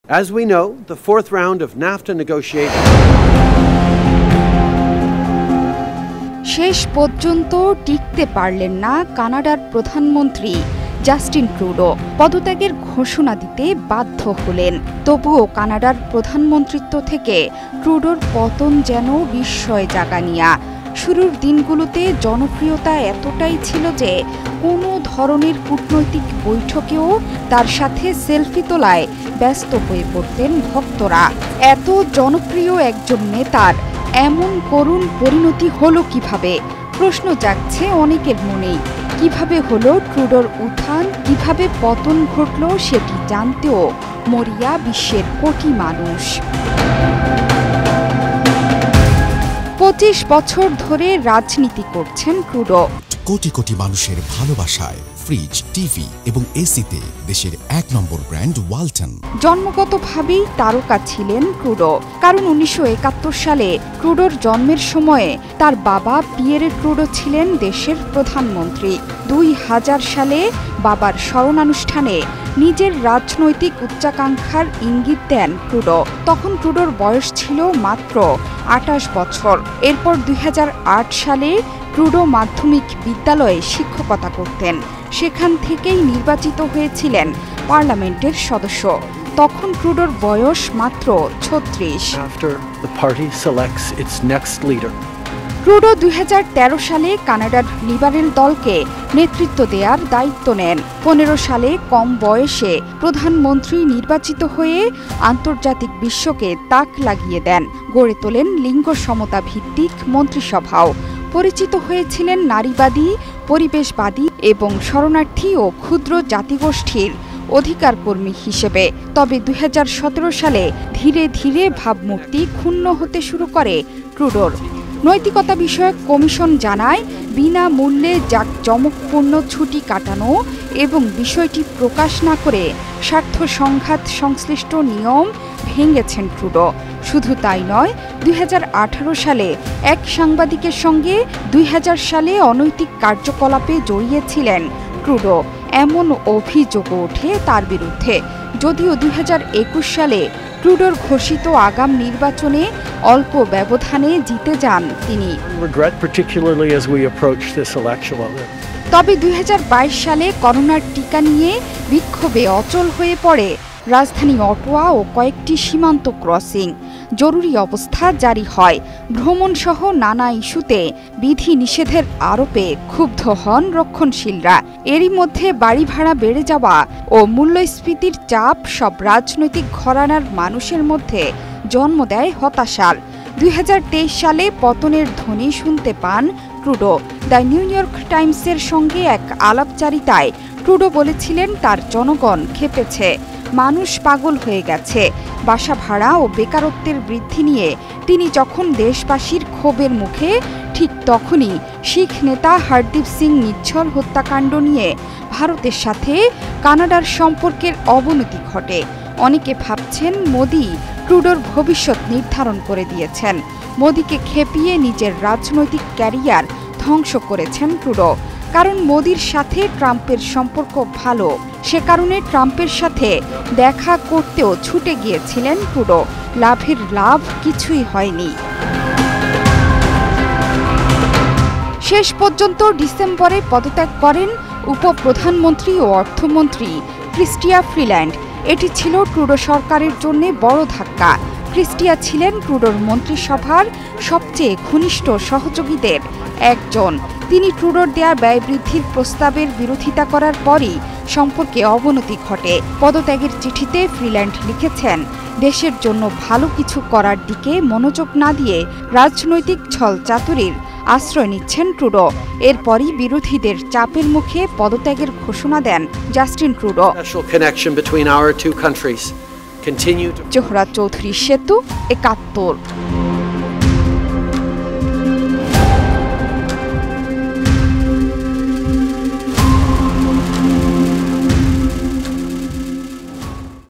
As we know, the fourth round of NAFTA negotiations শেষ পর্যন্ত টিকতে পারলেন না কানাডার প্রধানমন্ত্রী জাস্টিন ট্রুডো। পদত্যাগের ঘোষণা দিতে বাধ্য হলেন। তবুও কানাডার প্রধানমন্ত্রিত্ব থেকে ট্রুডোর পতন যেন বিস্ময় জাগানিয়া। শুরুর দিনগুলোতে জনপ্রিয়তা এতটাই ছিল যে কোনো ধরনের কূটনৈতিক বৈঠকেও তার সাথে সেলফি তোলায় ব্যস্ত হয়ে পড়তেন ভক্তরা। এত জনপ্রিয় একজন নেতার এমন করুণ পরিণতি হলো কিভাবে? প্রশ্ন জাগছে অনেকের মনেই। কিভাবে হলো ট্রুডোর উত্থান, কিভাবে পতন ঘটল সেটি জানতেও মরিয়া বিশ্বের কোটি মানুষ। 25 বছর ধরে রাজনীতি করছেন ট্রুডো। কোটি কোটি মানুষের ভালোবাসায় ফ্রিজ, টিভি এবং এসিতে দেশের 1 নম্বর ব্র্যান্ড ওয়ালটন। জন্মগতভাবেই তারকা ছিলেন ট্রুডো, কারণ 1971 সালে ট্রুডোর জন্মের সময়ে তার বাবা পিয়ের ট্রুডো ছিলেন দেশের প্রধানমন্ত্রী। 2000 সালে বাবার স্মরণানুষ্ঠানে নিজের রাজনৈতিক উচ্চাকাঙ্ক্ষার ইঙ্গিত দেন ট্রুডো। তখন ট্রুডোর বয়স ছিল মাত্র 28 বছর। এরপর 2008 সালে ট্রুডো মাধ্যমিক বিদ্যালয়ে শিক্ষকতা করতেন। সেখান থেকেই নির্বাচিত হয়েছিলেন পার্লামেন্টের সদস্য। তখন ট্রুডোর বয়স মাত্র 36। ট্রুডো 2013 সালে কানাডার লিবারেল দলকে নেতৃত্ব দেওয়ার দায়িত্ব নেন। 15 সালে কম বয়সে প্রধানমন্ত্রী নির্বাচিত হয়ে আন্তর্জাতিক বিশ্বকে তাক লাগিয়ে দেন। গড়ে তোলেন লিঙ্গ সমতা ভিত্তিক মন্ত্রিসভাও। পরিচিত হয়েছিলেন নারীবাদী, পরিবেশবাদী এবং শরণার্থী ও ক্ষুদ্র জাতিগোষ্ঠীর অধিকার কর্মী হিসেবে। তবে 2017 সালে ধীরে ধীরে ভাবমূর্তি ক্ষুণ্ণ হতে শুরু করে ট্রুডোর। নৈতিকতা বিষয়ক কমিশন জানায়, বিনামূল্যে জাঁকজমকপূর্ণ ছুটি কাটানো এবং বিষয়টি প্রকাশ না করে স্বার্থ সংঘাত সংশ্লিষ্ট নিয়ম ভেঙেছেন ট্রুডো। শুধু তাই নয়, 2018 সালে এক সাংবাদিকের সঙ্গে 2000 সালে অনৈতিক কার্যকলাপে জড়িয়েছিলেন ট্রুডো, এমন অভিযোগও ওঠে তার বিরুদ্ধে। যদিও 2021 সালে ট্রুডোর ঘোষিত আগাম নির্বাচনে অল্প ব্যবধানে জিতে যান তিনি। তবে 2022 সালে করোনার টিকা নিয়ে বিক্ষোভে অচল হয়ে পড়ে রাজধানী অটোয়া ও কয়েকটি সীমান্ত ক্রসিং। জরুরি অবস্থা জারি হয়। ভ্রমণসহ নানা ইস্যুতে বিধি নিষেধের আরোপে ক্ষুব্ধ হন রক্ষণশীলরা। এরই মধ্যে বাড়ি ভাড়া বেড়ে যাওয়া ও মূল্যস্ফীতির চাপ সব রাজনৈতিক ঘরানার মানুষের মধ্যে জন্ম দেয় হতাশার। 2023 সালে পতনের ধ্বনি শুনতে পান ট্রুডো। দ্য নিউ ইয়র্ক টাইমসের সঙ্গে এক আলাপচারিতায় ট্রুডো বলেছিলেন, তার জনগণ ক্ষেপেছে, মানুষ পাগল হয়ে গেছে। বাসা ভাড়া ও বেকারত্বের বৃদ্ধি নিয়ে তিনি যখন দেশবাসীর ক্ষোভের মুখে, ঠিক তখনই শিখ নেতা হরদীপ সিং নিচ্ছল হত্যাকাণ্ড নিয়ে ভারতের সাথে কানাডার সম্পর্কের অবনতি ঘটে। অনেকে ভাবছেন মোদি ট্রুডোর ভবিষ্যৎ নির্ধারণ করে দিয়েছেন। মোদিকে খেপিয়ে নিজের রাজনৈতিক ক্যারিয়ার ধ্বংস করেছেন ট্রুডো। কারণ মোদির সাথে ট্রাম্পের সম্পর্ক ভালো, সে কারণে ট্রাম্পের সাথে দেখা করতেও ছুটে গিয়েছিলেন ট্রুডো। লাভের লাভ কিছুই হয়নি। শেষ পর্যন্ত ডিসেম্বরে পদত্যাগ করেন উপপ্রধানমন্ত্রী ও অর্থমন্ত্রী ক্রিস্টিয়া ফ্রিল্যান্ড। এটি ছিল ট্রুডো সরকারের জন্য বড় ধাক্কা। ক্রিস্টিয়া ছিলেন ট্রুডোর মন্ত্রিসভার সবচেয়ে ঘনিষ্ঠ সহযোগীদের একজন। তিনি ট্রুডোর দেয়া ব্যয় বৃদ্ধির প্রস্তাবের বিরোধিতা করার পরই সম্পর্কে অবনতি ঘটে। পদত্যাগের চিঠিতে ফ্রিল্যান্ড লিখেছেন, দেশের জন্য ভালো কিছু করার দিকে মনোযোগ না দিয়ে রাজনৈতিক ছলচাতুরির আশ্রয় নিচ্ছেন ট্রুডো। এরপরই বিরোধীদের চাপের মুখে পদত্যাগের ঘোষণা দেন Justin Trudeau. continue to Zohra Chowdhury Setu, 71।